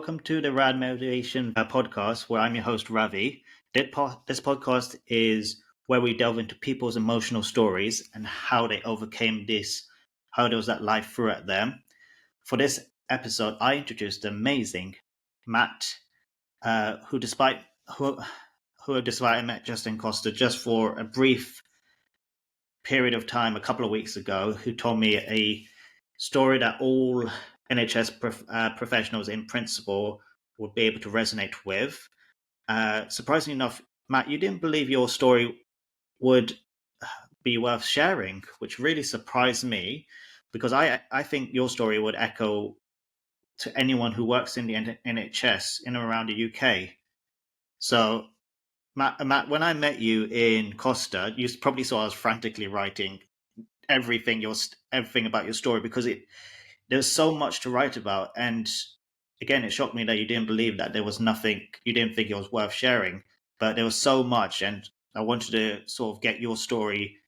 welcome to the Rad Motivation Podcast, where I'm your host, Ravi. This podcast is where we delve into people's emotional stories and how they overcame this hurdles that life threw at them. For this episode, I introduced the amazing Matt, who, despite I met Justin Costa just for a brief period of time a couple of weeks ago, who told me a story that all NHS professionals in principle would be able to resonate with. Surprisingly enough, Matt, you didn't believe your story would be worth sharing, which really surprised me because I think your story would echo to anyone who works in the NHS in and around the UK. So, Matt, when I met you in Costa, you probably saw I was frantically writing everything about your story because there's so much to write about. And again, it shocked me that you didn't believe that there was nothing, you didn't think it was worth sharing, but there was so much. And I wanted to sort of get your story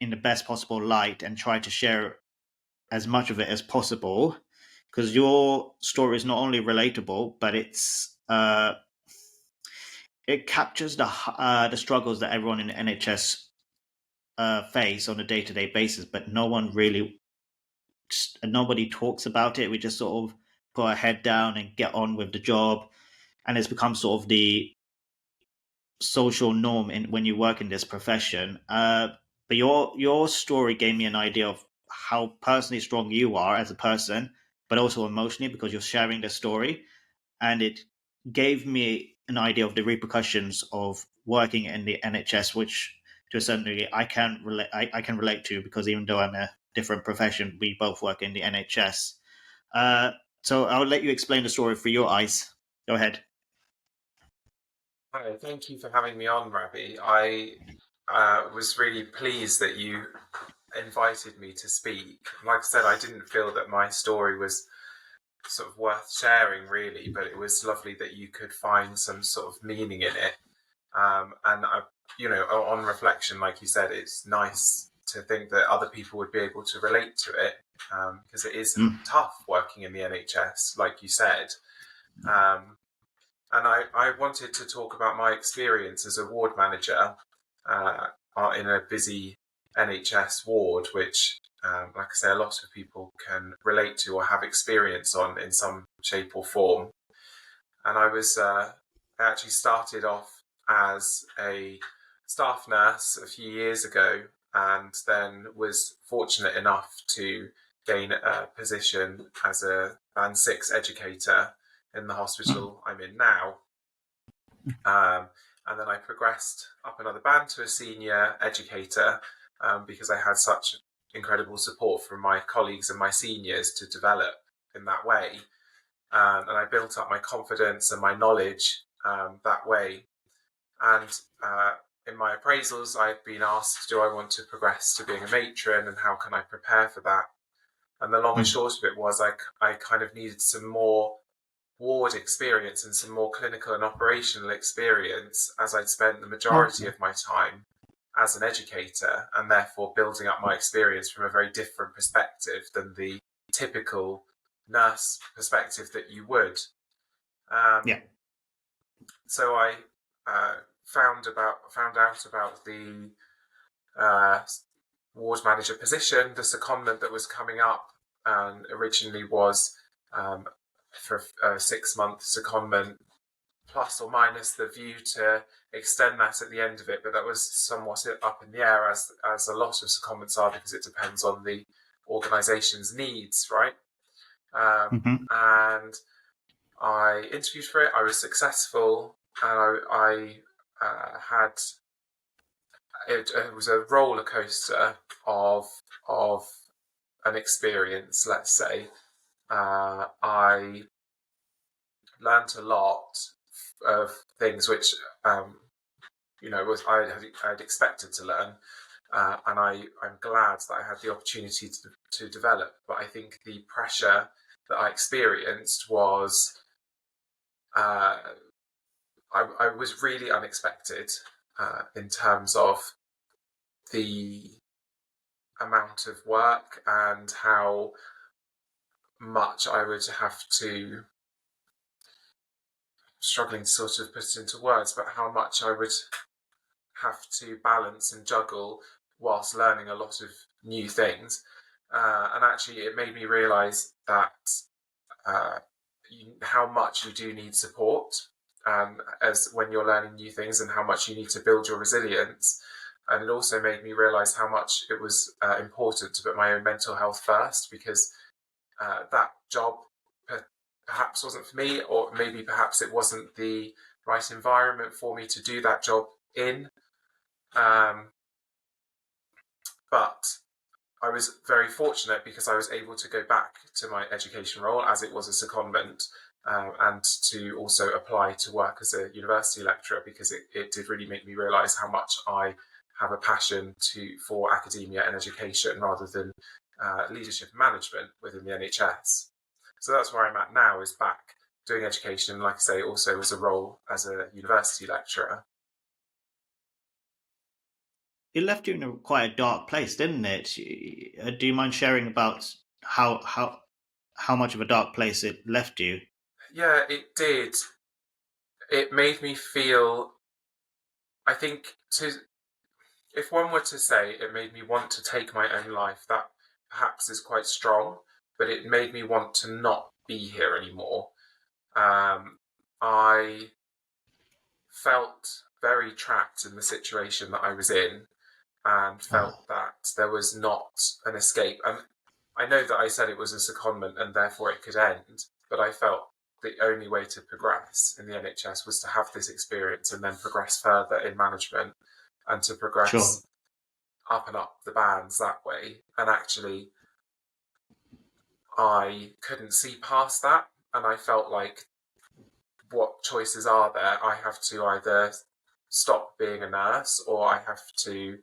in the best possible light and try to share as much of it as possible because your story is not only relatable, but it captures the struggles that everyone in the NHS face on a day-to-day basis, but nobody talks about it. We just sort of put our head down and get on with the job, and it's become sort of the social norm when you work in this profession. But your story gave me an idea of how personally strong you are as a person, but also emotionally because you're sharing the story, and it gave me an idea of the repercussions of working in the NHS, which to a certain degree I can relate. I can relate to because even though I'm a different profession, we both work in the NHS. So I'll let you explain the story through your eyes. Go ahead. Hi, thank you for having me on, Ravi. I was really pleased that you invited me to speak. Like I said, I didn't feel that my story was sort of worth sharing, really, but it was lovely that you could find some sort of meaning in it. And on reflection, like you said, it's nice to think that other people would be able to relate to it because it is tough working in the NHS, like you said. And I wanted to talk about my experience as a ward manager in a busy NHS ward, which, like I say, a lot of people can relate to or have experience on in some shape or form. And I actually started off as a staff nurse a few years ago, and then was fortunate enough to gain a position as a Band 6 educator in the hospital I'm in now. And then I progressed up another band to a senior educator because I had such incredible support from my colleagues and my seniors to develop in that way. And I built up my confidence and my knowledge that way. And in my appraisals, I've been asked, do I want to progress to being a matron and how can I prepare for that? And the long and short of it was I kind of needed some more ward experience and some more clinical and operational experience as I'd spent the majority of my time as an educator, and therefore building up my experience from a very different perspective than the typical nurse perspective that you would. So I found out about the ward manager position, the secondment that was coming up, and originally was for a 6-month secondment, plus or minus the view to extend that at the end of it, but that was somewhat up in the air, as a lot of secondments are, because it depends on the organisation's needs, right? And I interviewed for it. I was successful, and I had it was a roller coaster of an experience, let's say. I learned a lot of things which I'd expected to learn, and I'm glad that I had the opportunity to develop. But I think the pressure that I experienced was I was really unexpected in terms of the amount of work and how much I would have to struggling to sort of put it into words, but how much I would have to balance and juggle whilst learning a lot of new things. And actually, it made me realise that how much you do need support as when you're learning new things, and how much you need to build your resilience. And it also made me realise how much it was important to put my own mental health first, because that job perhaps wasn't for me, or maybe perhaps it wasn't the right environment for me to do that job in. But I was very fortunate because I was able to go back to my education role as it was a secondment, and to also apply to work as a university lecturer, because it did really make me realise how much I have a passion for academia and education rather than leadership and management within the NHS. So that's where I'm at now, is back doing education, like I say, also as a role as a university lecturer. It left you in quite a dark place, didn't it? Do you mind sharing about how much of a dark place it left you? Yeah, it did. It made me feel, I think, if one were to say it made me want to take my own life, that perhaps is quite strong, but it made me want to not be here anymore. I felt very trapped in the situation that I was in, and felt that there was not an escape. And I know that I said it was a secondment and therefore it could end, but I felt the only way to progress in the NHS was to have this experience and then progress further in management, and to progress up and up the bands that way. And actually, I couldn't see past that, and I felt like, what choices are there? I have to either stop being a nurse, or I have to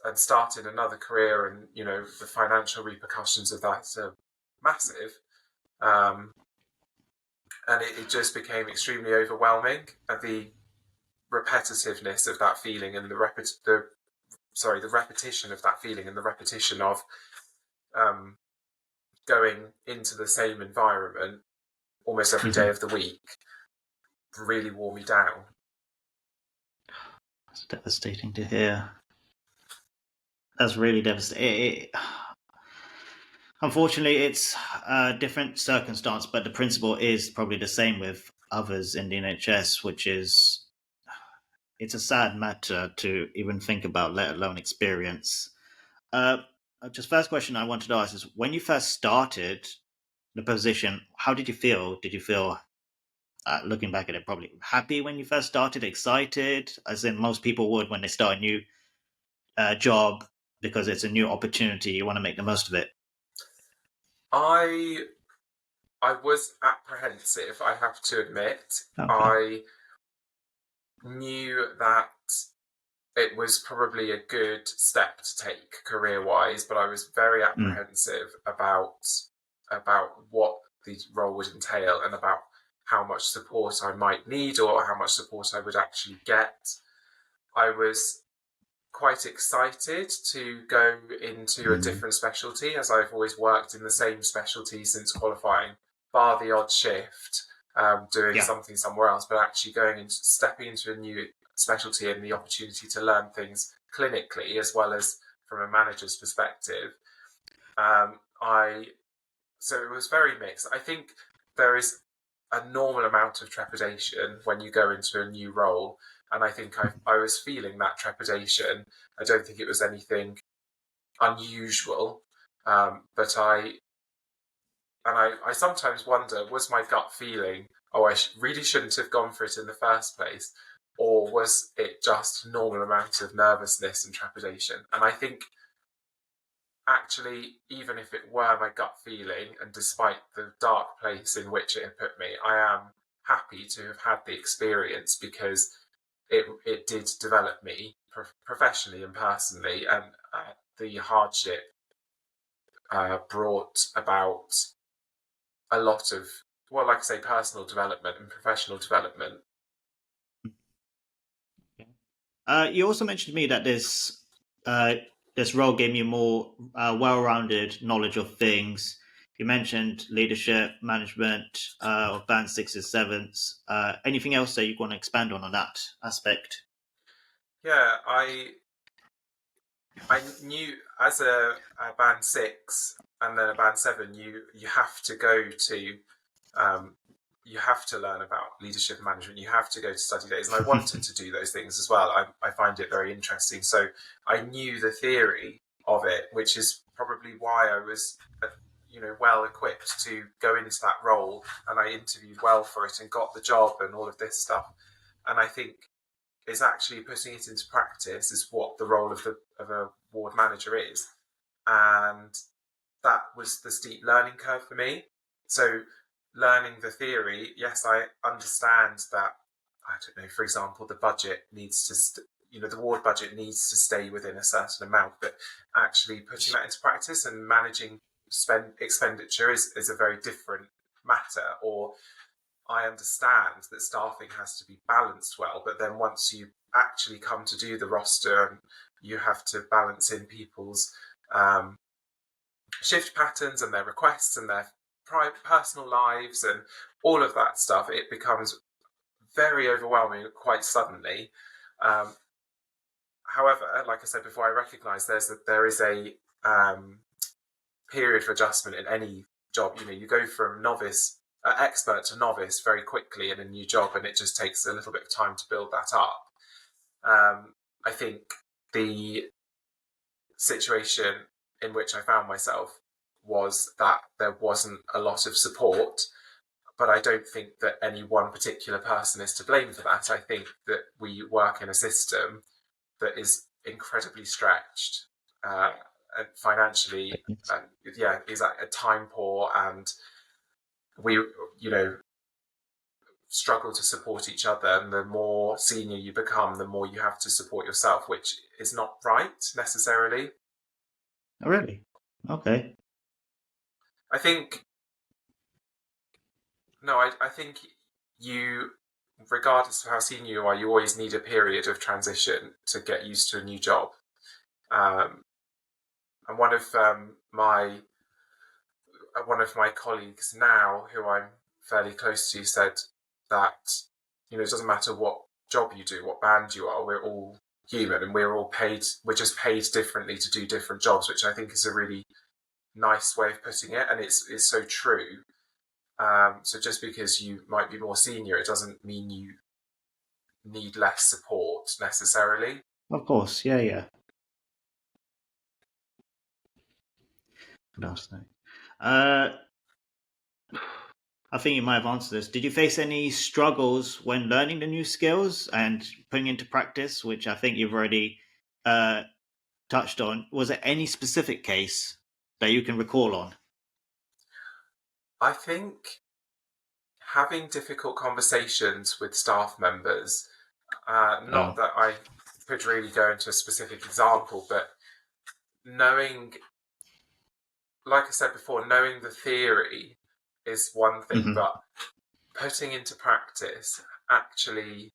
and start in another career, and the financial repercussions of that are massive. And it just became extremely overwhelming, the repetitiveness of that feeling, and the repetition of that feeling, and the repetition of going into the same environment almost every day of the week really wore me down. That's devastating to hear. That's really devastating. Unfortunately, it's a different circumstance, but the principle is probably the same with others in the NHS, which is, it's a sad matter to even think about, let alone experience. Just first question I wanted to ask is, when you first started the position, how did you feel? Did you feel, looking back at it, probably happy when you first started, excited, as in most people would when they start a new job, because it's a new opportunity, you want to make the most of it? I was apprehensive, I have to admit. Okay. I knew that it was probably a good step to take career-wise, but I was very apprehensive about what the role would entail, and about how much support I might need, or how much support I would actually get. I was quite excited to go into a different specialty, as I've always worked in the same specialty since qualifying, bar the odd shift doing something somewhere else, but actually stepping into a new specialty, and the opportunity to learn things clinically as well as from a manager's perspective. So it was very mixed. I think there is a normal amount of trepidation when you go into a new role, and I think I was feeling that trepidation. I don't think it was anything unusual, but I sometimes wonder, was my gut feeling, I really shouldn't have gone for it in the first place, or was it just a normal amount of nervousness and trepidation? And I think, actually, even if it were my gut feeling, and despite the dark place in which it had put me, I am happy to have had the experience, because it did develop me professionally and personally, and the hardship brought about a lot of, well, like I say, personal development and professional development. You also mentioned to me that this role gave you more well-rounded knowledge of things. You mentioned leadership, management of band sixes, sevens. Anything else that you want to expand on that aspect? Yeah, I knew as a band six and then a band seven, you have to go to you have to learn about leadership and management. You have to go to study days, and I wanted to do those things as well. I find it very interesting. So I knew the theory of it, which is probably why I was, well equipped to go into that role, and I interviewed well for it and got the job and all of this stuff. And I think is actually putting it into practice is what the role of a ward manager is, and that was the steep learning curve for me. So learning the theory, yes, I understand that, I don't know, for example, the budget needs to the ward budget needs to stay within a certain amount, but actually putting that into practice and managing expenditure is a very different matter. Or I understand that staffing has to be balanced well, but then once you actually come to do the roster and you have to balance in people's shift patterns and their requests and their personal lives and all of that stuff, it becomes very overwhelming quite suddenly. However, like I said before, I recognise there is a period of adjustment in any job. You go from expert to novice very quickly in a new job, and it just takes a little bit of time to build that up. I think the situation in which I found myself was that there wasn't a lot of support, but I don't think that any one particular person is to blame for that. I think that we work in a system that is incredibly stretched and financially, is at a time poor, and we, struggle to support each other. And the more senior you become, the more you have to support yourself, which is not right necessarily. Oh, really? Okay. I think you, regardless of how senior you are, you always need a period of transition to get used to a new job. And one of my colleagues now, who I'm fairly close to, said that it doesn't matter what job you do, what band you are, we're all human and we're just paid differently to do different jobs, which I think is a really nice way of putting it, and it's so true. So just because you might be more senior, it doesn't mean you need less support necessarily. Of course, yeah. Fantastic. I think you might have answered this. Did you face any struggles when learning the new skills and putting into practice, which I think you've already touched on? Was there any specific case that you can recall on? I think having difficult conversations with staff members, not that I could really go into a specific example, but knowing, like I said before, knowing the theory is one thing, but putting into practice, actually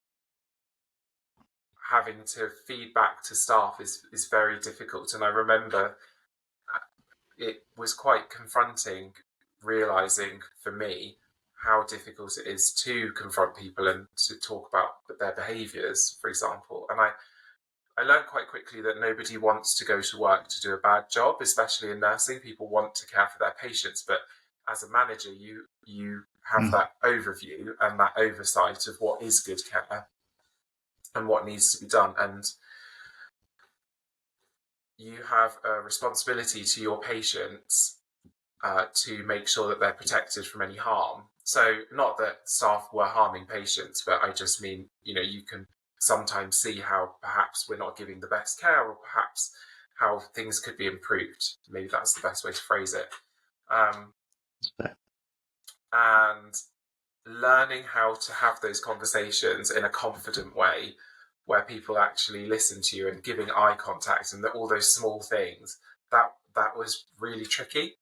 having to feed back to staff is very difficult. And I remember it was quite confronting, realising for me how difficult it is to confront people and to talk about their behaviours, for example. And I learned quite quickly that nobody wants to go to work to do a bad job, especially in nursing. People want to care for their patients, but as a manager, you have that overview and that oversight of what is good care and what needs to be done. And you have a responsibility to your patients to make sure that they're protected from any harm. So not that staff were harming patients, but I just mean, you can sometimes see how perhaps we're not giving the best care, or perhaps how things could be improved. Maybe that's the best way to phrase it. And learning how to have those conversations in a confident way where people actually listen to you and giving eye contact and all those small things, that was really tricky.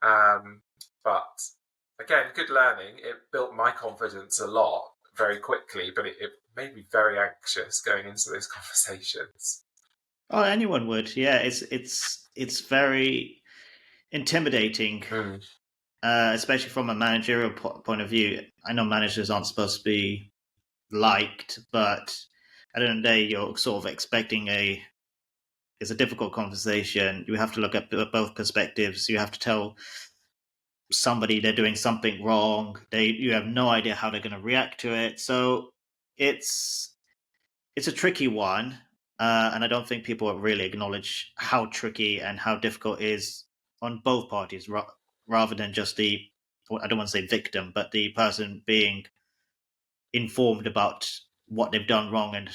But again, good learning. It built my confidence a lot very quickly, but it made me very anxious going into those conversations. Oh, anyone would. Yeah, it's very intimidating especially from a managerial point of view. I know managers aren't supposed to be liked, but at the end of the day, you're sort of expecting it's a difficult conversation. You have to look at both perspectives. You have to tell somebody they're doing something wrong. You have no idea how they're going to react to it. So it's a tricky one, and I don't think people really acknowledge how tricky and how difficult it is on both parties, rather than just I don't want to say victim, but the person being informed about what they've done wrong and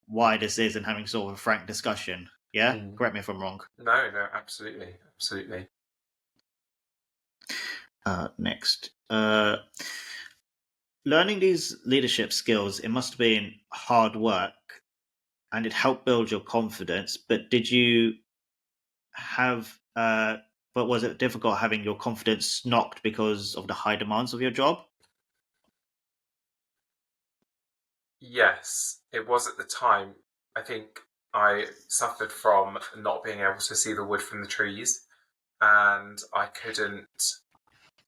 why this is, and having sort of a frank discussion. Yeah, correct me if I'm wrong. No, absolutely. Next, learning these leadership skills, it must have been hard work, and it helped build your confidence. But did you have? But was it difficult having your confidence knocked because of the high demands of your job? Yes, it was at the time. I think I suffered from not being able to see the wood from the trees, and I couldn't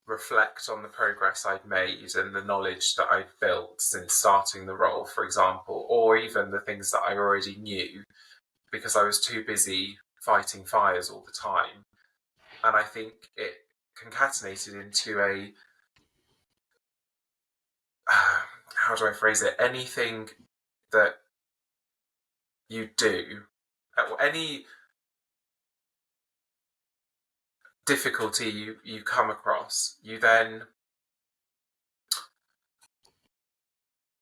reflect on the progress I'd made and the knowledge that I'd built since starting the role, for example, or even the things that I already knew, because I was too busy fighting fires all the time. And I think it concatenated into how do I phrase it? Anything that you do, any difficulty you come across, you then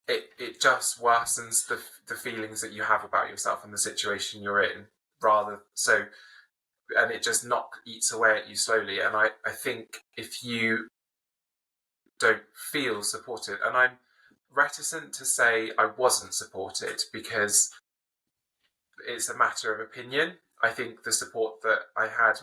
it just worsens the feelings that you have about yourself and the situation you're in, and it just eats away at you slowly. And I think if you don't feel supported, and I'm reticent to say I wasn't supported because it's a matter of opinion. I think the support that I had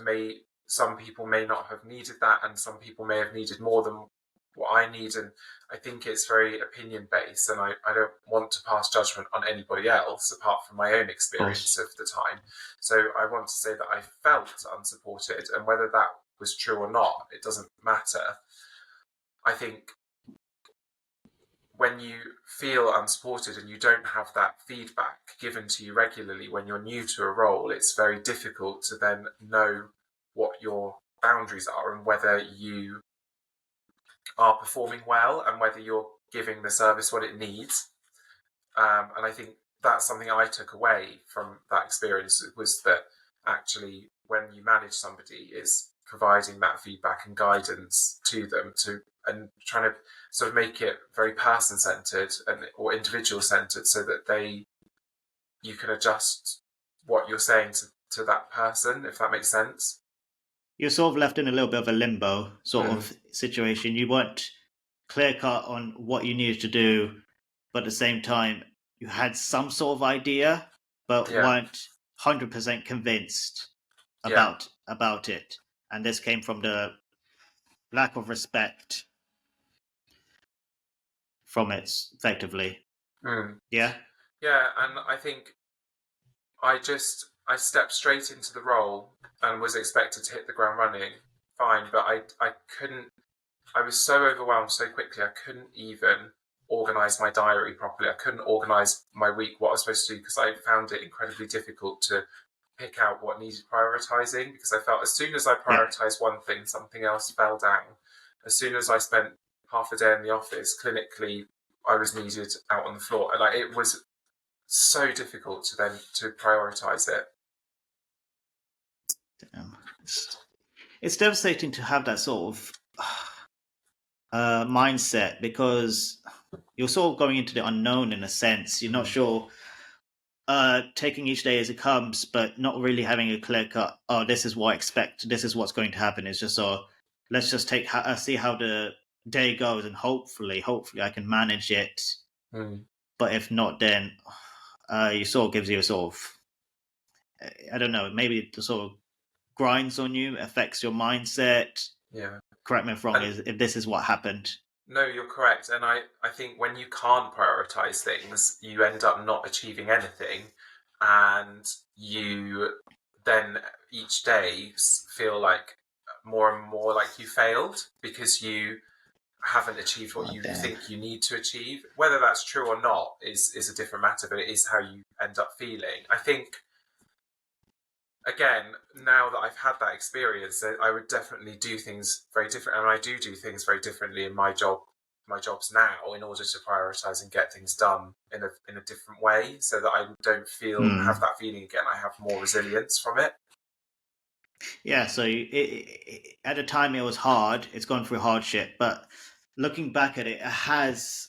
some people may not have needed that, and some people may have needed more than what I need. And I think it's very opinion based, and I don't want to pass judgment on anybody else apart from my own experience of the time. So I want to say that I felt unsupported, and whether that was true or not, it doesn't matter. I think when you feel unsupported and you don't have that feedback given to you regularly when you're new to a role, it's very difficult to then know what your boundaries are and whether you are performing well and whether you're giving the service what it needs. And I think that's something I took away from that experience, was that actually when you manage somebody, is providing that feedback and guidance to them, and trying to sort of make it very person-centered or individual-centered, so that you can adjust what you're saying to that person, if that makes sense. You're sort of left in a little bit of a limbo sort of situation. You weren't clear-cut on what you needed to do, but at the same time, you had some sort of idea, but weren't 100% convinced about it. And this came from the lack of respect from it, effectively. Yeah? Yeah, and I think I stepped straight into the role and was expected to hit the ground running, fine, but I couldn't, I was so overwhelmed so quickly, I couldn't even organise my diary properly. I couldn't organise my week, what I was supposed to do, because I found it incredibly difficult to pick out what needed prioritising, because I felt as soon as I prioritised one thing, something else fell down. As soon as I spent half a day in the office, clinically, I was needed out on the floor. And it was so difficult to prioritise it. It's devastating to have that sort of mindset, because you're sort of going into the unknown in a sense. You're not sure, taking each day as it comes, but not really having a clear cut, oh, this is what I expect, this is what's going to happen. It's just, let's just see how the day goes, and hopefully I can manage it. But if not, then it sort of gives you a sort of, I don't know, maybe it sort of grinds on you, affects your mindset. Yeah. Correct me if wrong, if this is what happened. No, you're correct. And I think when you can't prioritise things, you end up not achieving anything. And you then each day feel like more and more like you failed because you haven't achieved what you damn. think you need to achieve. Whether that's true or not is a different matter, but it is how you end up feeling. I think, again, now that I've had that experience, I would definitely do things very different, and I do things very differently in my jobs now in order to prioritize and get things done in a different way, so that I don't have that feeling again. I have more resilience from it. Yeah, so at the time it was hard. It's gone through hardship, but looking back at it, it has,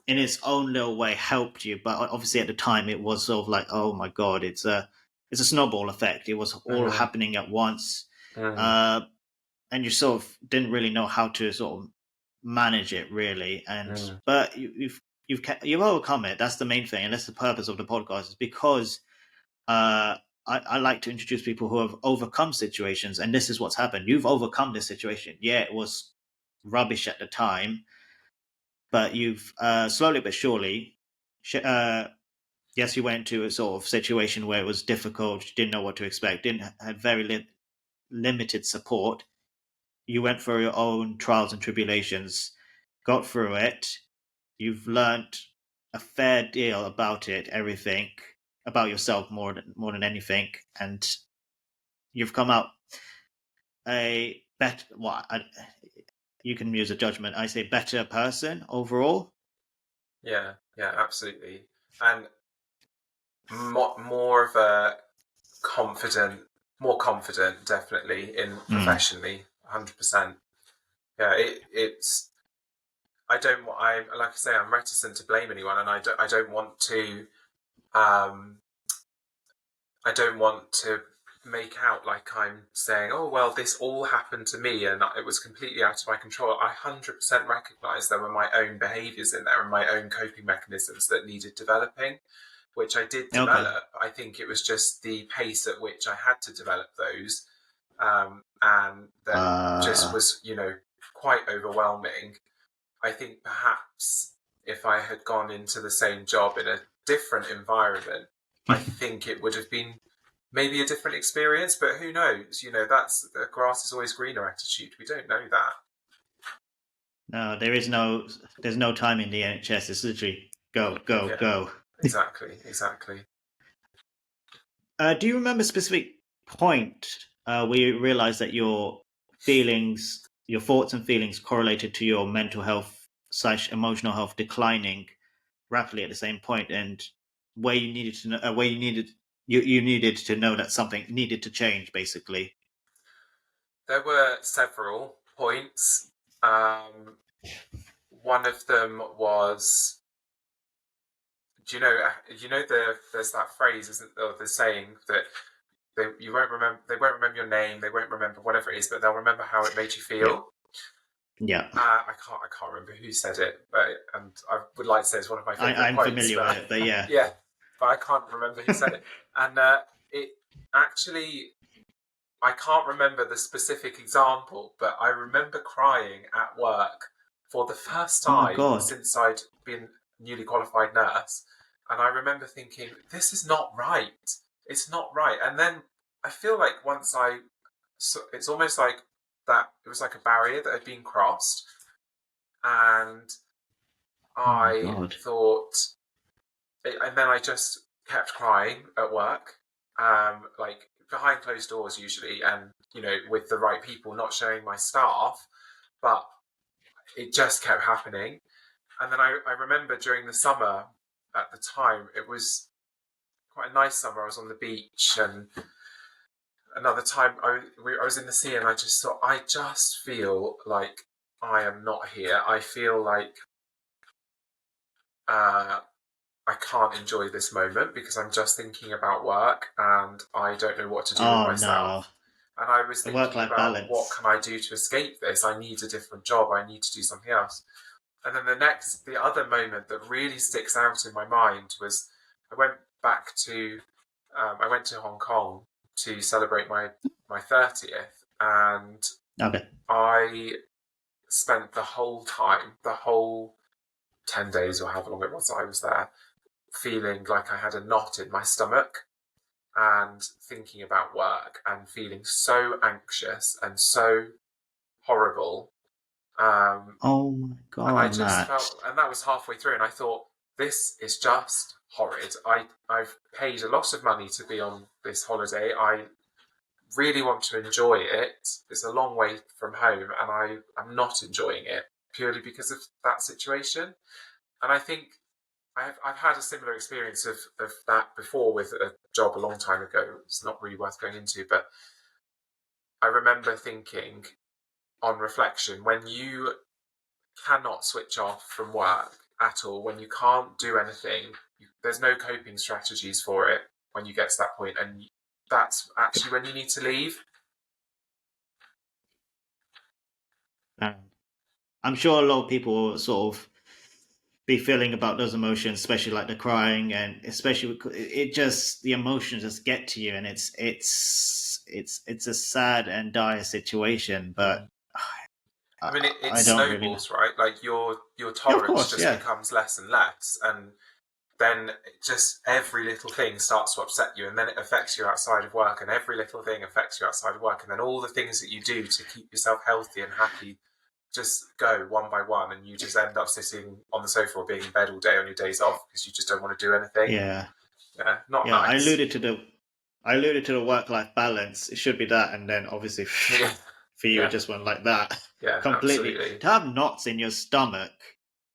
in its own little way, helped you. But obviously, at the time, it was sort of like, oh my god, it's a snowball effect. It was all happening at once, and you sort of didn't really know how to sort of manage it, really. And but you've overcome it. That's the main thing, and that's the purpose of the podcast. Is because I like to introduce people who have overcome situations, and this is what's happened. You've overcome this situation. Yeah, it was rubbish at the time, but you've slowly but surely, yes, you went into a sort of situation where it was difficult, you didn't know what to expect, had very limited support. You went through your own trials and tribulations, got through it. You've learned a fair deal about it, everything about yourself more than anything, and you've come out a better. You can use a judgment. I say better person overall. Yeah, absolutely, and more of a more confident, definitely in professionally, 100%. Yeah, it's. I like I say, I'm reticent to blame anyone, and I don't want to. I don't want to make out like I'm saying, oh, well, this all happened to me and it was completely out of my control. I 100% recognise there were my own behaviours in there and my own coping mechanisms that needed developing, which I did develop. Okay. I think it was just the pace at which I had to develop those, and that just was, quite overwhelming. I think perhaps if I had gone into the same job in a different environment, I think it would have been maybe a different experience, but who knows? That's the grass is always greener attitude. We don't know that. No, there's no time in the NHS. It's literally go. Exactly. Do you remember a specific point where you realized that your thoughts and feelings correlated to your mental health / emotional health declining rapidly at the same point, and where you needed to know, you needed to know that something needed to change, basically? There were several points. One of them was, there's that phrase, isn't there, the saying that they won't remember your name, they won't remember whatever it is, but they'll remember how it made you feel. Yeah. I can't remember who said it, and I would like to say it's one of my favorite I'm quotes, familiar with it, but yeah. Yeah, but I can't remember who said it. And it actually, I can't remember the specific example, but I remember crying at work for the first time since I'd been newly qualified nurse. And I remember thinking, this is not right. It's not right. And then I feel like it's almost like that it was like a barrier that had been crossed. And I thought, and then I just kept crying at work, like behind closed doors usually, and with the right people, not showing my staff, but it just kept happening. And then I remember during the summer at the time, it was quite a nice summer. I was on the beach, and another time I was in the sea, and I just thought, I just feel like I am not here. I feel like I can't enjoy this moment because I'm just thinking about work and I don't know what to do with myself. No. And I was thinking about balance. What can I do to escape this? I need a different job. I need to do something else. And then the other moment that really sticks out in my mind was I went to Hong Kong to celebrate my 30th, and I spent the whole 10 days or however long it was that I was there, feeling like I had a knot in my stomach. and thinking about work and feeling so anxious and so horrible. Oh my And I God, just Matt. felt, and that was halfway through, and I thought, this is just horrid. I've paid a lot of money to be on this holiday. I really want to enjoy it. It's a long way from home, and I'm not enjoying it purely because of that situation. And I think I've had a similar experience of that before with a job a long time ago. It's not really worth going into, but I remember thinking on reflection, when you cannot switch off from work at all, when you can't do anything, there's no coping strategies for it when you get to that point, and that's actually when you need to leave. I'm sure a lot of people will sort of be feeling about those emotions, especially like the crying, and especially it just, the emotions just get to you, and it's a sad and dire situation. But I mean, it I don't really know. snowballs, right? Like your Yeah, of tolerance course, just yeah. becomes less and less, and then just every little thing starts to upset you, and then it affects you outside of work, and every little thing affects you outside of work, and then all the things that you do to keep yourself healthy and happy just go one by one, and you just end up sitting on the sofa or being in bed all day on your days off because you just don't want to do anything. Yeah, Not yeah. nice. I alluded to the work-life balance. It should be that, and then obviously Yeah, for you, yeah, it just went like that. yeah, Completely. absolutely. To have knots in your stomach,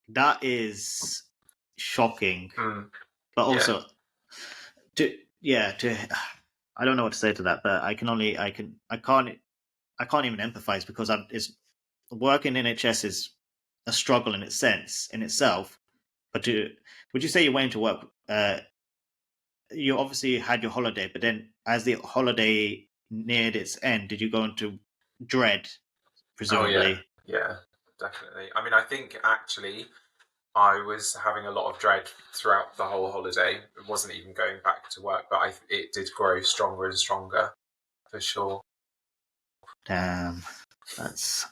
that is shocking. But Yeah, also, to I don't know what to say to that, but I can't even empathize, because working in NHS is a struggle in itself. But would you say you went to work? You obviously had your holiday, but then as the holiday neared its end, did you go into dread? oh yeah, Presumably. yeah, definitely. I mean, I think actually I was having a lot of dread throughout the whole holiday. It wasn't even going back to work, but it did grow stronger and stronger for sure. Damn, that's.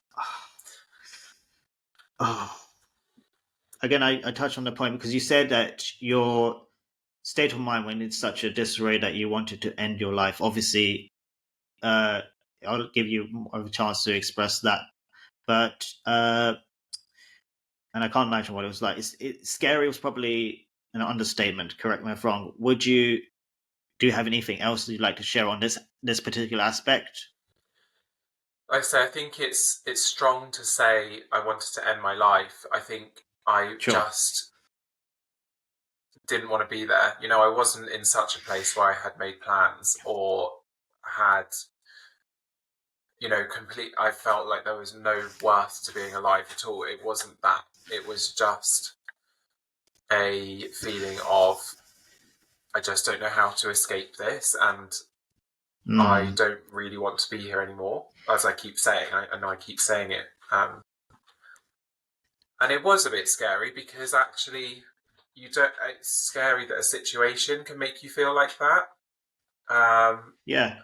Oh. Again, I touched on the point because you said that your state of mind when it's such a disarray that you wanted to end your life. Obviously, uh, I'll give you more of a chance to express that. But and I can't imagine what it was like. Scary was probably an understatement. Correct me if I'm wrong. Do you have anything else that you'd like to share on this particular aspect? Like I say, I think it's strong to say I wanted to end my life. I think I Sure. just didn't want to be there. You know, I wasn't in such a place where I had made plans or had, I felt like there was no worth to being alive at all. It wasn't that. It was just a feeling of, I just don't know how to escape this, and I don't really want to be here anymore, as I keep saying. I know I keep saying it. And it was a bit scary because actually, it's scary that a situation can make you feel like that. Yeah.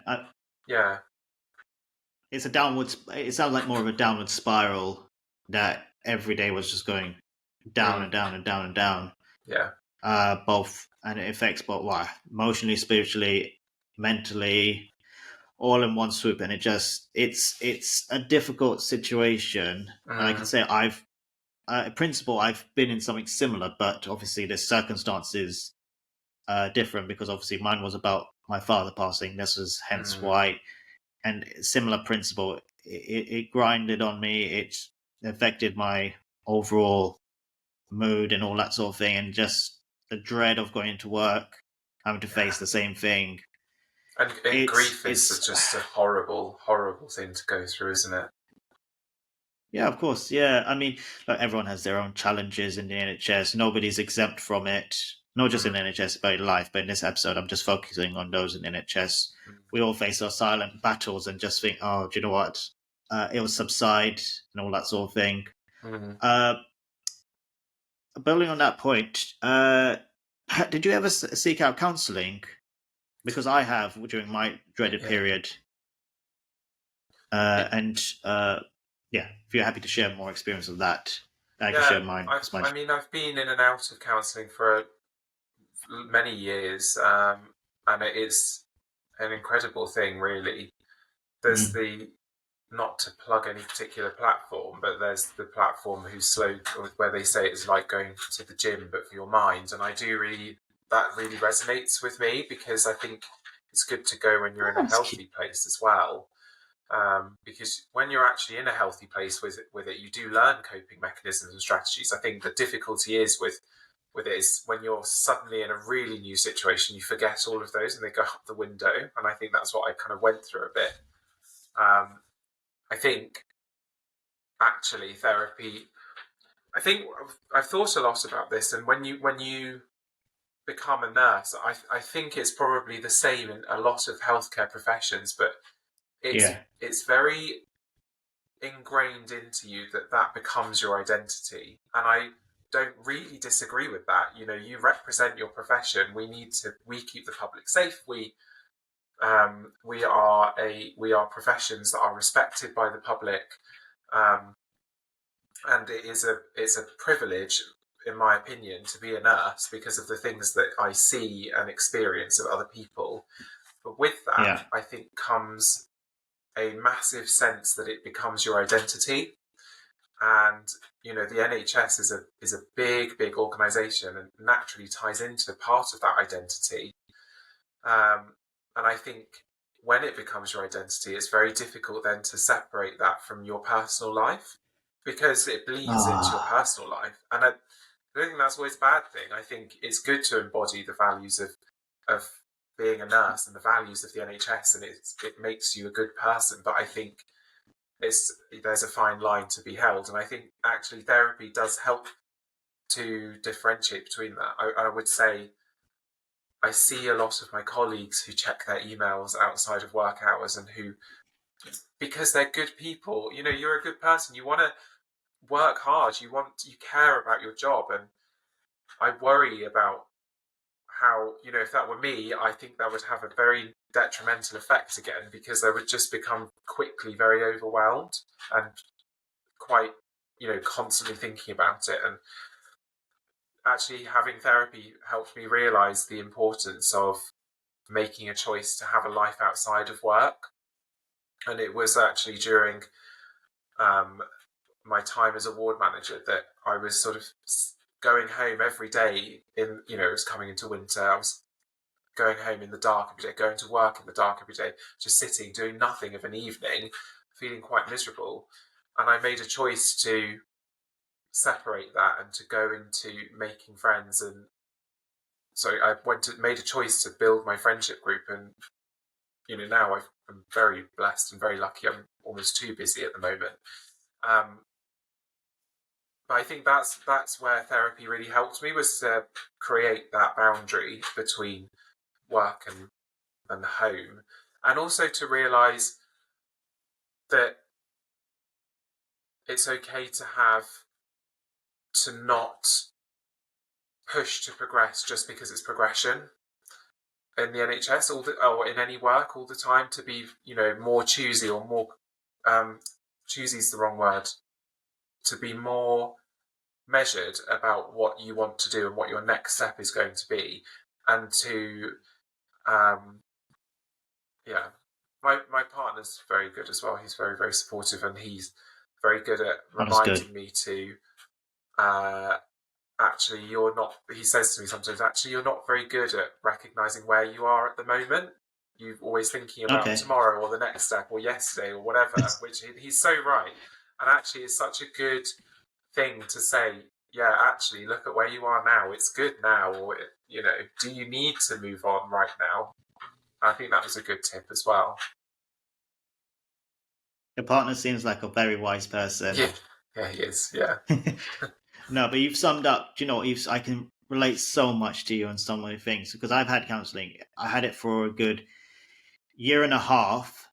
Yeah. It's a downwards. It sounds like more of a downward spiral that every day was just going down and down and down and down. Yeah. Both, and it affects both, emotionally, spiritually, mentally, all in one swoop. And it's a difficult situation. And I can say in principle, I've been in something similar, but obviously the circumstances different, because obviously mine was about my father passing. This is hence why, and similar principle. It grinded on me. It affected my overall mood and all that sort of thing, and just the dread of going to work, having to face the same thing. And grief is It's just a horrible, horrible thing to go through, isn't it? Yeah, of course. Yeah, I mean, like, everyone has their own challenges in the NHS. Nobody's exempt from it. Not just in the NHS, but in life. But in this episode, I'm just focusing on those in the NHS. We all face our silent battles and just think, oh, do you know what? It will subside and all that sort of thing. Building on that point, did you ever seek out counselling? Because I have during my dreaded period. Yeah, if you're happy to share more experience of that, I can share mine. I mean, I've been in and out of counselling for many years, and an incredible thing, really. There's not to plug any particular platform, but there's the platform where they say it's like going to the gym, but for your mind. And that really resonates with me, because I think it's good to go when you're in a healthy place as well. Because when you're actually in a healthy place with it, you do learn coping mechanisms and strategies. I think the difficulty is with it is when you're suddenly in a really new situation, you forget all of those and they go out the window. And I think that's what I kind of went through a bit. I think actually therapy, I've thought a lot about this, and when you become a nurse, I think it's probably the same in a lot of healthcare professions, but it's very ingrained into you that becomes your identity. And I don't really disagree with that. You know, you represent your profession. We keep the public safe. We are professions that are respected by the public, and it's a privilege, in my opinion, to be a nurse because of the things that I see and experience of other people. But with that, I think comes a massive sense that it becomes your identity. And you know, the NHS is a big organisation, and naturally ties into part of that identity. And I think when it becomes your identity, it's very difficult then to separate that from your personal life, because it bleeds into your personal life. And I don't think that's always a bad thing. I think it's good to embody the values of being a nurse and the values of the NHS, and it makes you a good person. But I think there's a fine line to be held. And I think actually therapy does help to differentiate between that. I would say I see a lot of my colleagues who check their emails outside of work hours, and who, because they're good people, you know, you're a good person, you want to work hard, you care about your job. And I worry about how, you know, if that were me, I think that would have a very detrimental effect again, because I would just become quickly very overwhelmed and quite, you know, constantly thinking about it. And actually having therapy helped me realize the importance of making a choice to have a life outside of work. And it was actually during my time as a ward manager that I was sort of going home every day it was coming into winter. I was going home in the dark every day, going to work in the dark every day, just sitting, doing nothing of an evening, feeling quite miserable. And I made a choice to separate that and to go into making friends. And so I made a choice to build my friendship group. And, you know, now I'm very blessed and very lucky. I'm almost too busy at the moment. But I think that's where therapy really helped me, was to create that boundary between work and home, and also to realize that it's okay to not push to progress just because it's progression in the NHS or in any work all the time, to be, you know, more choosy, or more choosy is the wrong word, to be more measured about what you want to do and what your next step is going to be. And to my partner's very good as well. He's very, very supportive, and he's very good at reminding me to actually, he says to me sometimes, actually, you're not very good at recognizing where you are at the moment. You're always thinking about tomorrow or the next step or yesterday or whatever, which he's so right. And actually, it's such a good thing to say, yeah, actually, look at where you are now. It's good now. Or, you know, do you need to move on right now? I think that was a good tip as well. Your partner seems like a very wise person. Yeah, he is, yeah. No, but you've summed up, you know, I can relate so much to you on so many things, because I've had counselling. I had it for a good year and a half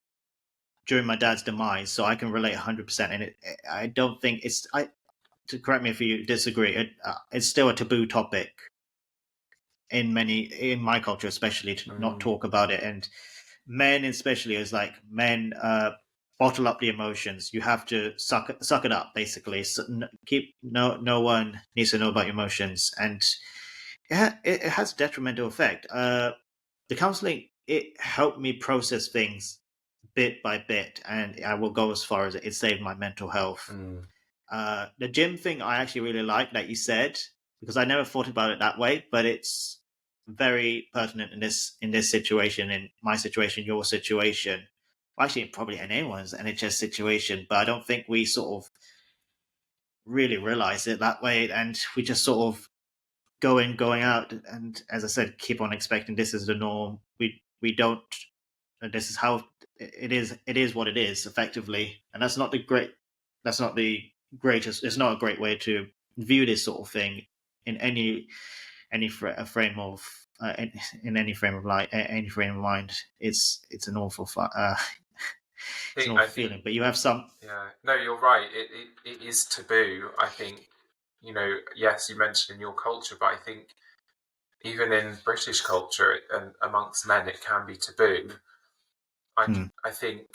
during my dad's demise, so I can relate 100%. And I don't think to correct me if you disagree, it's still a taboo topic in my culture, especially, to not talk about it. And men especially, is like, men bottle up the emotions. You have to suck it up, basically. So no one needs to know about your emotions. And yeah, it has a detrimental effect. The counseling it helped me process things bit by bit, and I will go as far as it saved my mental health. The gym thing I actually really like that you said, because I never thought about it that way, but it's very pertinent in this situation, in my situation, your situation. Well, actually, probably in anyone's NHS situation, but I don't think we sort of really realize it that way, and we just sort of going out, and as I said, keep on expecting this is the norm. We don't. This is how it is. It is what it is, effectively, and that's not the great. That's not the greatest. It's not a great way to view this sort of thing in frame of in any frame of light, any frame of mind. It's an awful it's an awful feeling. But you have some. Yeah, no, you're right. It is taboo. I think, yes, you mentioned in your culture, but I think even in British culture and amongst men, it can be taboo. I think,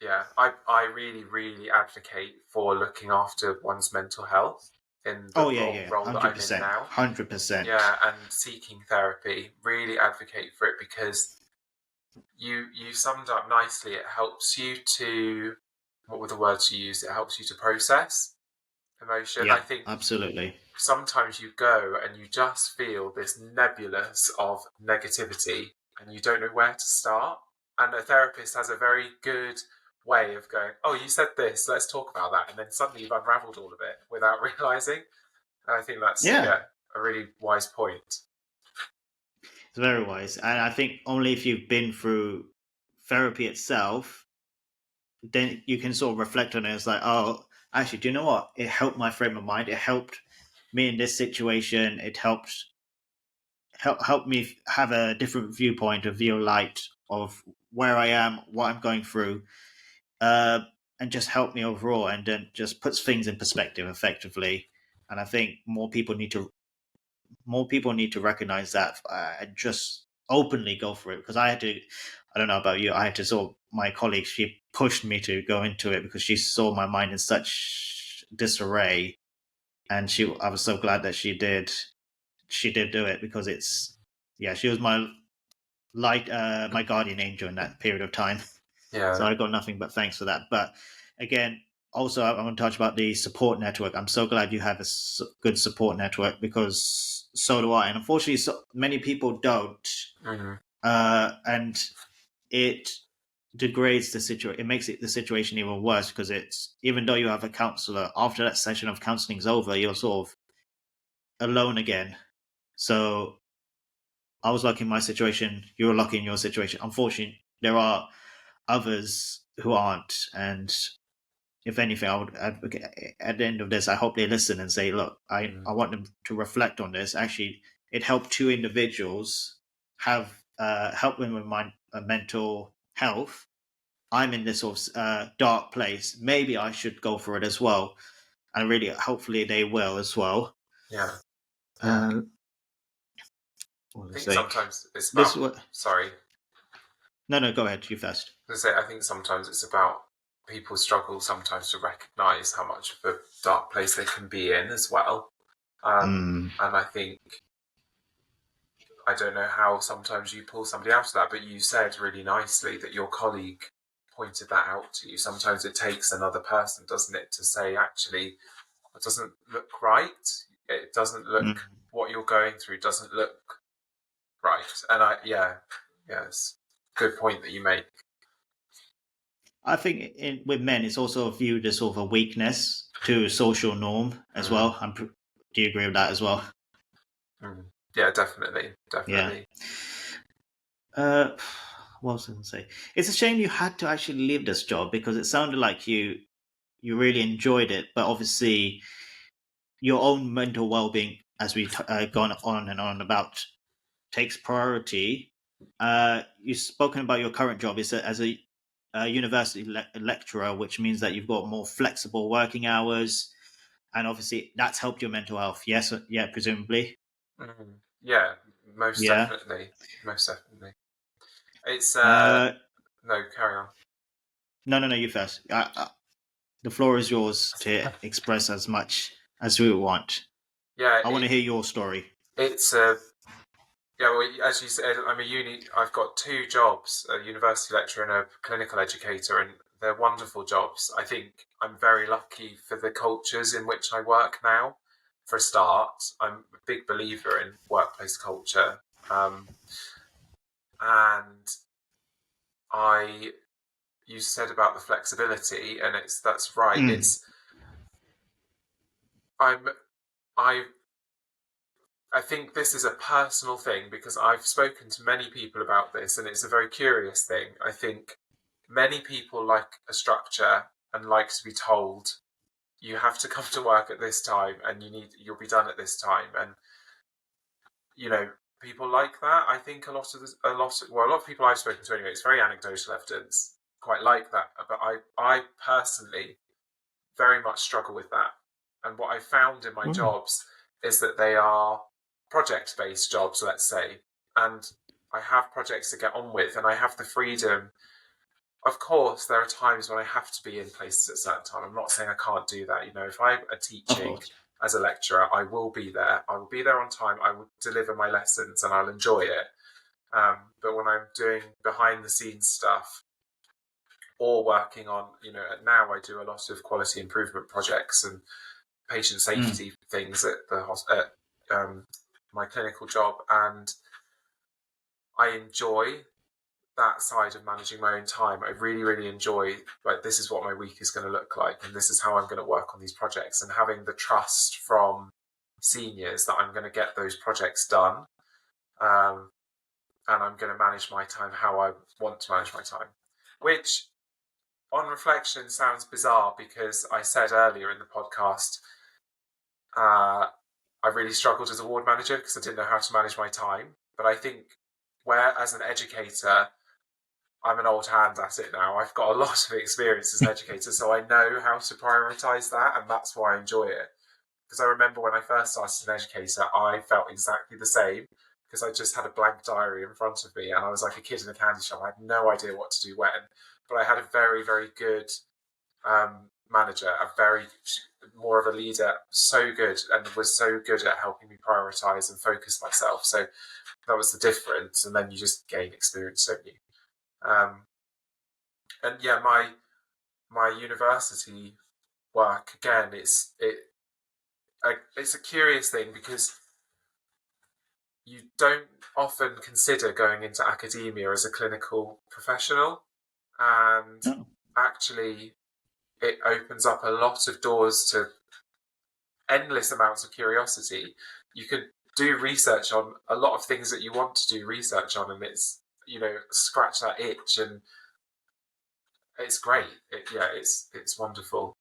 yeah, I really, really advocate for looking after one's mental health in the role that I'm in now. 100%. Yeah, and seeking therapy, really advocate for it, because you summed up nicely. It helps you to, what were the words you used? It helps you to process emotion. Yeah, I think absolutely. sometimes you go and you just feel this nebulous of negativity and you don't know where to start. And a therapist has a very good way of going, oh, you said this, let's talk about that. And then suddenly you've unraveled all of it without realizing. And I think that's a really wise point. It's very wise. And I think only if you've been through therapy itself, then you can sort of reflect on it. It's like, oh, actually, do you know what? It helped my frame of mind. It helped me in this situation. It helped me have a different viewpoint, a view of light of where I am, what I'm going through, and just help me overall, and then just puts things in perspective effectively. And I think more people need to recognize that and just openly go for it. Because I don't know about you, I had to my colleague, she pushed me to go into it because she saw my mind in such disarray, and I was so glad that she did do it, because she was my light, my guardian angel in that period of time. Yeah. So I got nothing but thanks for that. But again, also I want to touch about the support network. I'm so glad you have a good support network, because so do I. And unfortunately, so many people don't. And it degrades the situation. It makes the situation even worse, because it's, even though you have a counselor, after that session of counseling is over, you're sort of alone again. So I was lucky in my situation. You were lucky in your situation. Unfortunately, there are others who aren't. And if anything, I would advocate, at the end of this, I hope they listen and say, look, I want them to reflect on this. Actually, it helped two individuals have help them with my mental health. I'm in this sort of dark place. Maybe I should go for it as well. And really, hopefully they will as well. Yeah. I think sometimes it's about... Sorry. No, go ahead. You first. I think sometimes it's about people struggle sometimes to recognise how much of a dark place they can be in as well. And I think, I don't know how sometimes you pull somebody out of that, but you said really nicely that your colleague pointed that out to you. Sometimes it takes another person, doesn't it, to say, actually, it doesn't look right. It doesn't look, what you're going through doesn't look right. And it's a good point that you make. I think with men, it's also viewed as sort of a weakness to social norm as well. Do you agree with that as well? Yeah, definitely. Yeah. What was I going to say? It's a shame you had to actually leave this job, because it sounded like you really enjoyed it, but obviously your own mental well-being, as we've gone on and on about, takes priority. You've spoken about your current job is as a university lecturer, which means that you've got more flexible working hours, and obviously that's helped your mental health. Yes, yeah, presumably. Yeah, most definitely. It's no, carry on. No, you first. The floor is yours to express as much as we want. Yeah, I want to hear your story. It's Yeah, well, as you said, I've got 2 jobs, a university lecturer and a clinical educator, and they're wonderful jobs. I think I'm very lucky for the cultures in which I work now. For a start, I'm a big believer in workplace culture. And you said about the flexibility, and that's right. I'm, I I think this is a personal thing because I've spoken to many people about this, and it's a very curious thing. I think many people like a structure and like to be told you have to come to work at this time and you'll be done at this time, and people like that. I think a lot of people I've spoken to anyway, it's very anecdotal evidence, quite like that, but I personally very much struggle with that. And what I found in my jobs is that they are project-based jobs, let's say, and I have projects to get on with, and I have the freedom. Of course, there are times when I have to be in places at a certain time. I'm not saying I can't do that. If I'm teaching as a lecturer, I will be there. I will be there on time. I will deliver my lessons, and I'll enjoy it. But when I'm doing behind-the-scenes stuff, or working on, now I do a lot of quality improvement projects and patient safety things at my clinical job, and I enjoy that side of managing my own time. I really, really enjoy, this is what my week is going to look like, and this is how I'm going to work on these projects, and having the trust from seniors that I'm going to get those projects done, and I'm going to manage my time how I want to manage my time, which on reflection sounds bizarre because I said earlier in the podcast, I really struggled as a ward manager because I didn't know how to manage my time. But I think as an educator, I'm an old hand at it now. I've got a lot of experience as an educator, so I know how to prioritise that, and that's why I enjoy it. Because I remember when I first started as an educator, I felt exactly the same because I just had a blank diary in front of me and I was like a kid in a candy shop. I had no idea what to do when. But I had a very, very good manager, more of a leader, so good, and was so good at helping me prioritise and focus myself. So that was the difference, and then you just gain experience, don't you? And yeah, my university work again, it's a curious thing because you don't often consider going into academia as a clinical professional, and actually it opens up a lot of doors to endless amounts of curiosity. You can do research on a lot of things that you want to do research on, and it's scratch that itch, and it's great. It's wonderful.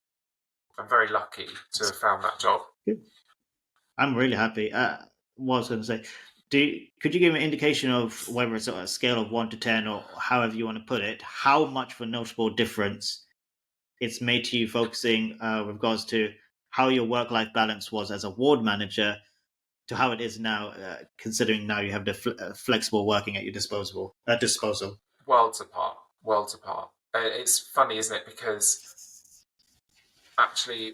I'm very lucky to have found that job. I'm really happy. What I was going to say, could you give an indication of whether it's a scale of 1 to 10 or however you want to put it, how much of a noticeable difference it's made to you focusing with regards to how your work-life balance was as a ward manager to how it is now, considering now you have the flexible working at your disposal? Worlds apart. It's funny, isn't it? Because actually,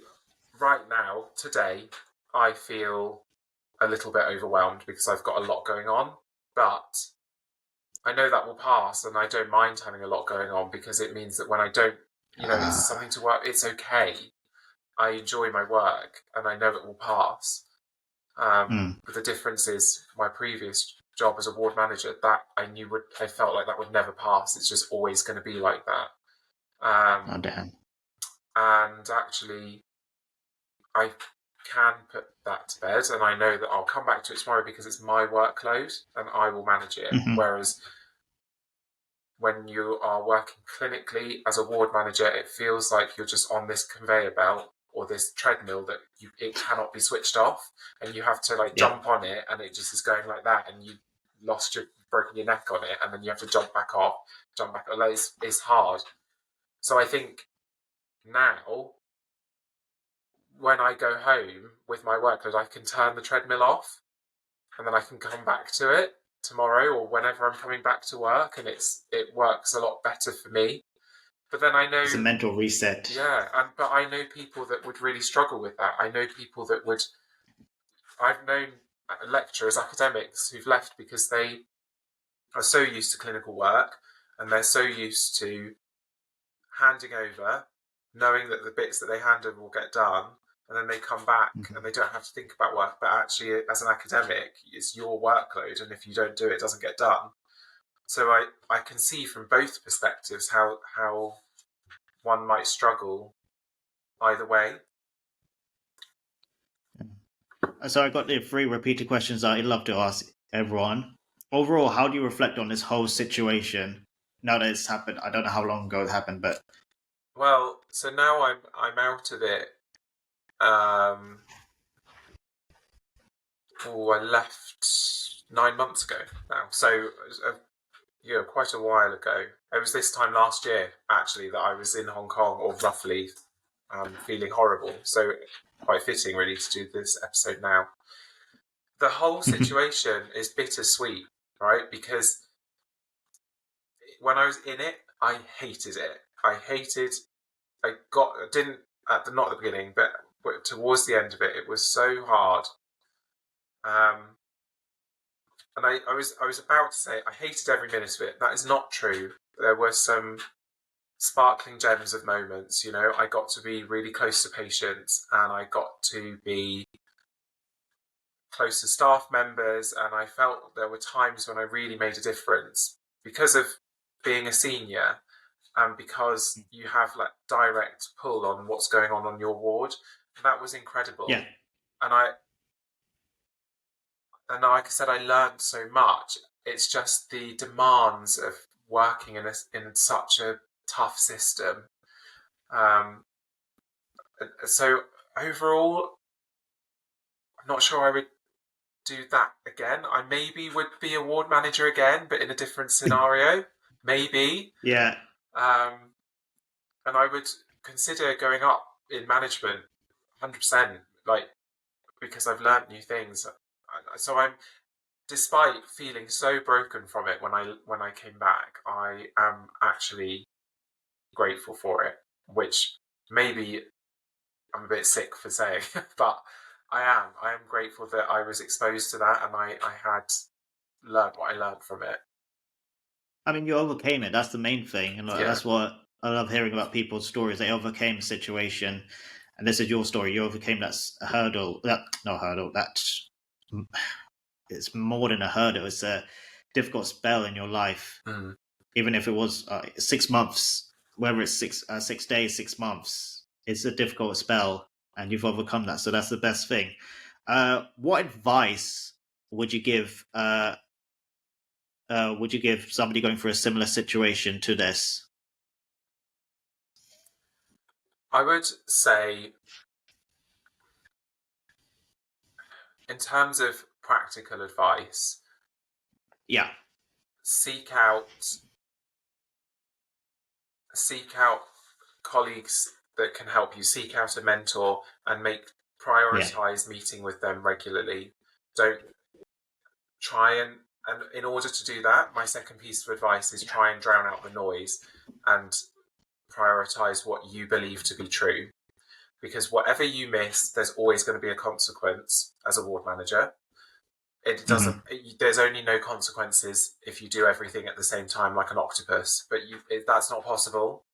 right now, today, I feel a little bit overwhelmed because I've got a lot going on, but I know that will pass, and I don't mind having a lot going on because it means that when I don't, it's something to work, it's okay. I enjoy my work, and I know it will pass. But the difference is my previous job as a ward manager, that I felt like that would never pass. It's just always going to be like that. Damn. And actually, I can put that to bed, and I know that I'll come back to it tomorrow because it's my workload and I will manage it. Whereas when you are working clinically as a ward manager, it feels like you're just on this conveyor belt or this treadmill that it cannot be switched off, and you have to jump on it, and it just is going like that, and you broken your neck on it, and then you have to jump back off. It's hard. So I think now, when I go home with my workload, I can turn the treadmill off, and then I can come back to it tomorrow or whenever I'm coming back to work, and it works a lot better for me. But then I know it's a mental reset. Yeah, but I know people that would really struggle with that. I know people that would. I've known lecturers, academics who've left because they are so used to clinical work and they're so used to handing over, knowing that the bits that they hand over will get done, and then they come back and they don't have to think about work. But actually, as an academic, it's your workload, and if you don't do it, it doesn't get done. So I can see from both perspectives how one might struggle either way. So I got the 3 repeated questions that I'd love to ask everyone. Overall, how do you reflect on this whole situation now that it's happened? I don't know how long ago it happened, but well, so now I'm out of it. I left 9 months ago now, so quite a while ago. It was this time last year actually that I was in Hong Kong, or roughly, feeling horrible. So quite fitting really to do this episode now. The whole situation is bittersweet, right? Because when I was in it, I hated it. Not at the beginning, but towards the end of it, it was so hard. And I was about to say I hated every minute of it. That is not true. There were some sparkling gems of moments. I got to be really close to patients, and I got to be close to staff members, and I felt there were times when I really made a difference because of being a senior, and because you have like direct pull on what's going on your ward. That was incredible. Yeah. And like I said, I learned so much. It's just the demands of working in such a tough system. So overall, I'm not sure I would do that again. I maybe would be a ward manager again, but in a different scenario. Maybe. Yeah. And I would consider going up in management 100%, because I've learned new things. So despite feeling so broken from it when I came back, I am actually grateful for it, which maybe I'm a bit sick for saying, but I am grateful that I was exposed to that, and I had learned what I learned from it. I mean, you overcame it. That's the main thing. And that's what I love hearing about people's stories. They overcame a situation. And this is your story. You overcame that hurdle. It's more than a hurdle. It's a difficult spell in your life. Even if it was 6 months, whether it's 6 days, 6 months, it's a difficult spell, and you've overcome that. So that's the best thing. What advice would you give? Would you give somebody going through a similar situation to this? I would say, in terms of practical advice, seek out colleagues that can help you. Seek out a mentor and prioritize meeting with them regularly. Don't try and in order to do that, my second piece of advice is try and drown out the noise and prioritize what you believe to be true. Because whatever you miss, there's always going to be a consequence as a ward manager. It doesn't. There's only no consequences if you do everything at the same time like an octopus, but that's not possible.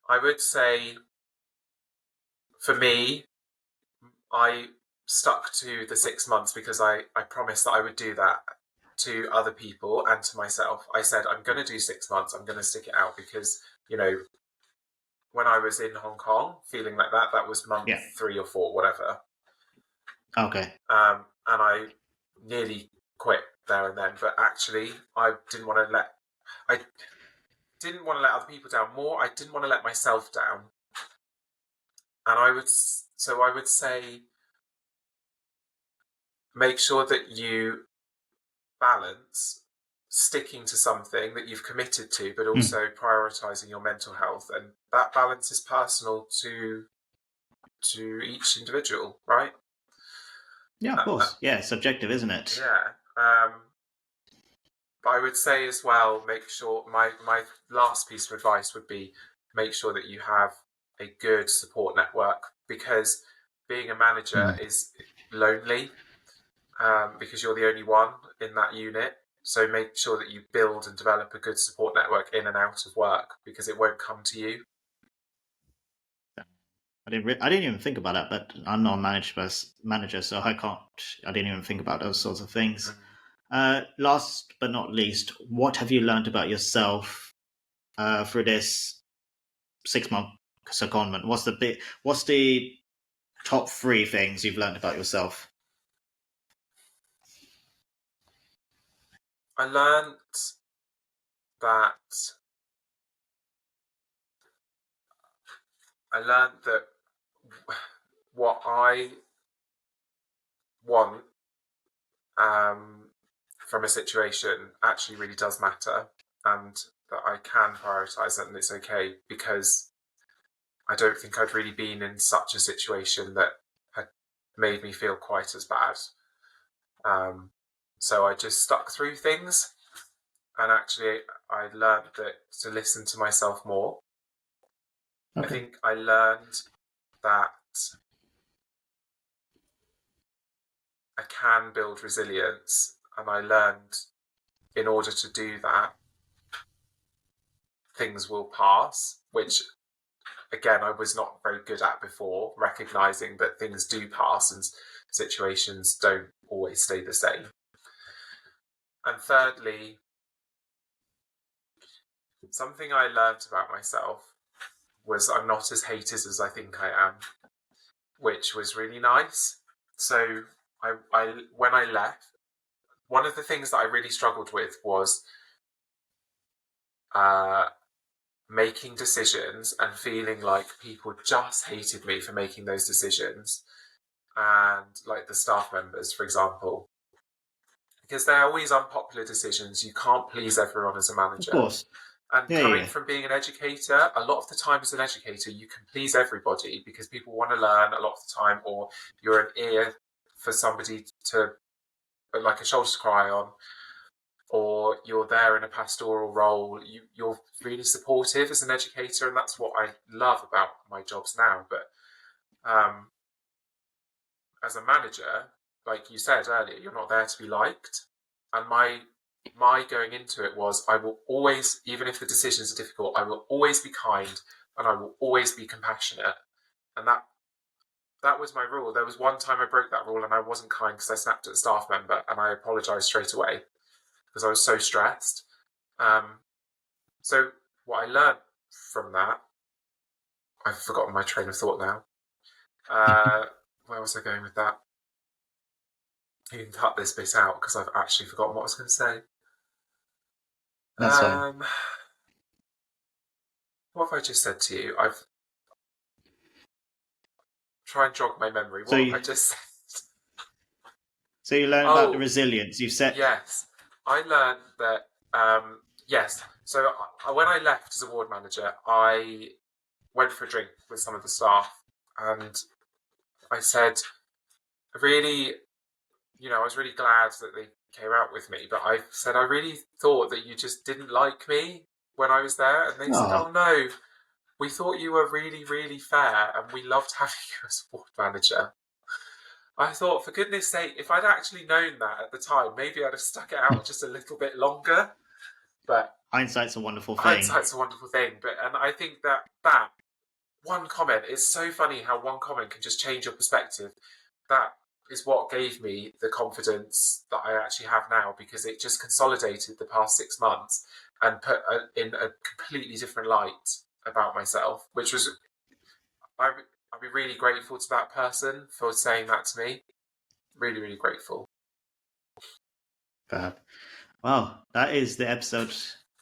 I would say, for me, I stuck to the 6 months because I promised that I would do that to other people and to myself. I said, I'm going to do 6 months. I'm going to stick it out because, when I was in Hong Kong feeling like that was month 3 or 4, whatever. Okay. And I nearly quit there and then, but actually I didn't want to let other people down more. I didn't want to let myself down. And I would say, make sure that you balance sticking to something that you've committed to, but also prioritizing your mental health. And that balance is personal to each individual, right? Yeah, of course. It's subjective, isn't it? Yeah. But I would say as well, make sure, my last piece of advice would be, make sure that you have a good support network, because being a manager is lonely, because you're the only one in that unit. So make sure that you build and develop a good support network in and out of work, because it won't come to you. I didn't even think about that, but I'm not a manager, so I didn't even think about those sorts of things. Last but not least, what have you learned about yourself through this 6-month secondment? What's the top 3 things you've learned about yourself? I learned that what I want from a situation actually really does matter, and that I can prioritize it, and it's okay, because I don't think I'd really been in such a situation that had made me feel quite as bad. So I just stuck through things, and actually I learned to listen to myself more. Okay. I think I learned that I can build resilience, and I learned in order to do that, things will pass, which again I was not very good at before, recognizing that things do pass and situations don't always stay the same. And thirdly, something I learned about myself was I'm not as hated as I think I am, which was really nice. So I when I left, one of the things that I really struggled with was making decisions and feeling like people just hated me for making those decisions, and like the staff members, for example, because they're always unpopular decisions. You can't please everyone as a manager. Of course. And coming from being an educator, a lot of the time as an educator, you can please everybody because people want to learn a lot of the time, or you're an ear for somebody to, like, a shoulder to cry on, or you're there in a pastoral role. You're really supportive as an educator, and that's what I love about my jobs now. But as a manager, like you said earlier, you're not there to be liked. And my going into it was, I will always, even if the decisions are difficult, I will always be kind, and I will always be compassionate. And that was my rule. There was one time I broke that rule and I wasn't kind because I snapped at a staff member, and I apologised straight away because I was so stressed. So what I learned from that, I've forgotten my train of thought now. Where was I going with that? You can cut this bit out because I've actually forgotten what I was going to say. That's fine. What have I just said to you? I've try and jog my memory. What have I just said? So you learned about the resilience. You said yes. I learned that yes. So when I left as a ward manager, I went for a drink with some of the staff, and I said, really, I was really glad that they came out with me, but I said, I really thought that you just didn't like me when I was there. And they said, oh no, we thought you were really, really fair, and we loved having you as ward manager. I thought, for goodness sake, if I'd actually known that at the time, maybe I'd have stuck it out just a little bit longer. But hindsight's a wonderful thing. And I think that one comment, it's so funny how one comment can just change your perspective. That is what gave me the confidence that I actually have now, because it just consolidated the past 6 months and put in a completely different light about myself, which was, I'd be really grateful to that person for saying that to me. Really, really grateful. Fab. Well, that is the episode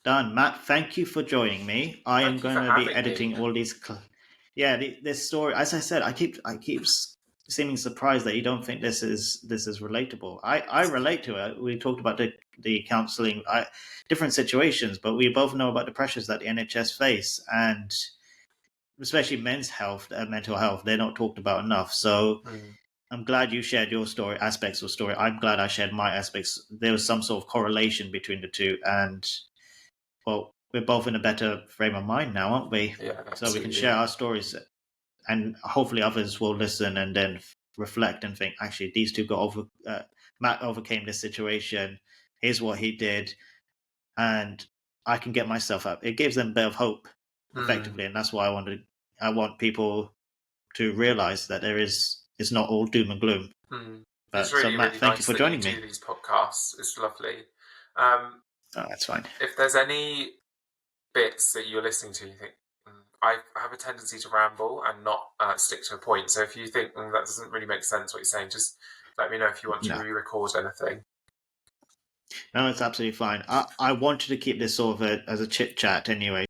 done. Matt, thank you for joining me. I am going to be editing all these. This story. As I said, I keep seeming surprised that you don't think this is relatable. I relate to it. We talked about the counselling, different situations, but we both know about the pressures that the NHS face, and especially men's health, mental health. They're not talked about enough. So. I'm glad you shared your story, aspects of the story. I'm glad I shared my aspects. There was some sort of correlation between the two, and well, we're both in a better frame of mind now, aren't we? Yeah, absolutely. So we can share our stories and hopefully others will listen and then reflect and think, actually, these two got over. Matt overcame this situation. Here's what he did, and I can get myself up. It gives them a bit of hope, effectively, and that's why I want people to realize that it's not all doom and gloom. It's really, Matt, really thank nice you for that joining you me. do these podcasts. It's lovely. Oh, that's fine. If there's any bits that you're listening to, you think, I have a tendency to ramble and not stick to a point. So if you think that doesn't really make sense what you're saying, just let me know if you want to re-record anything. No, it's absolutely fine. I wanted to keep this sort of as a chit chat anyway.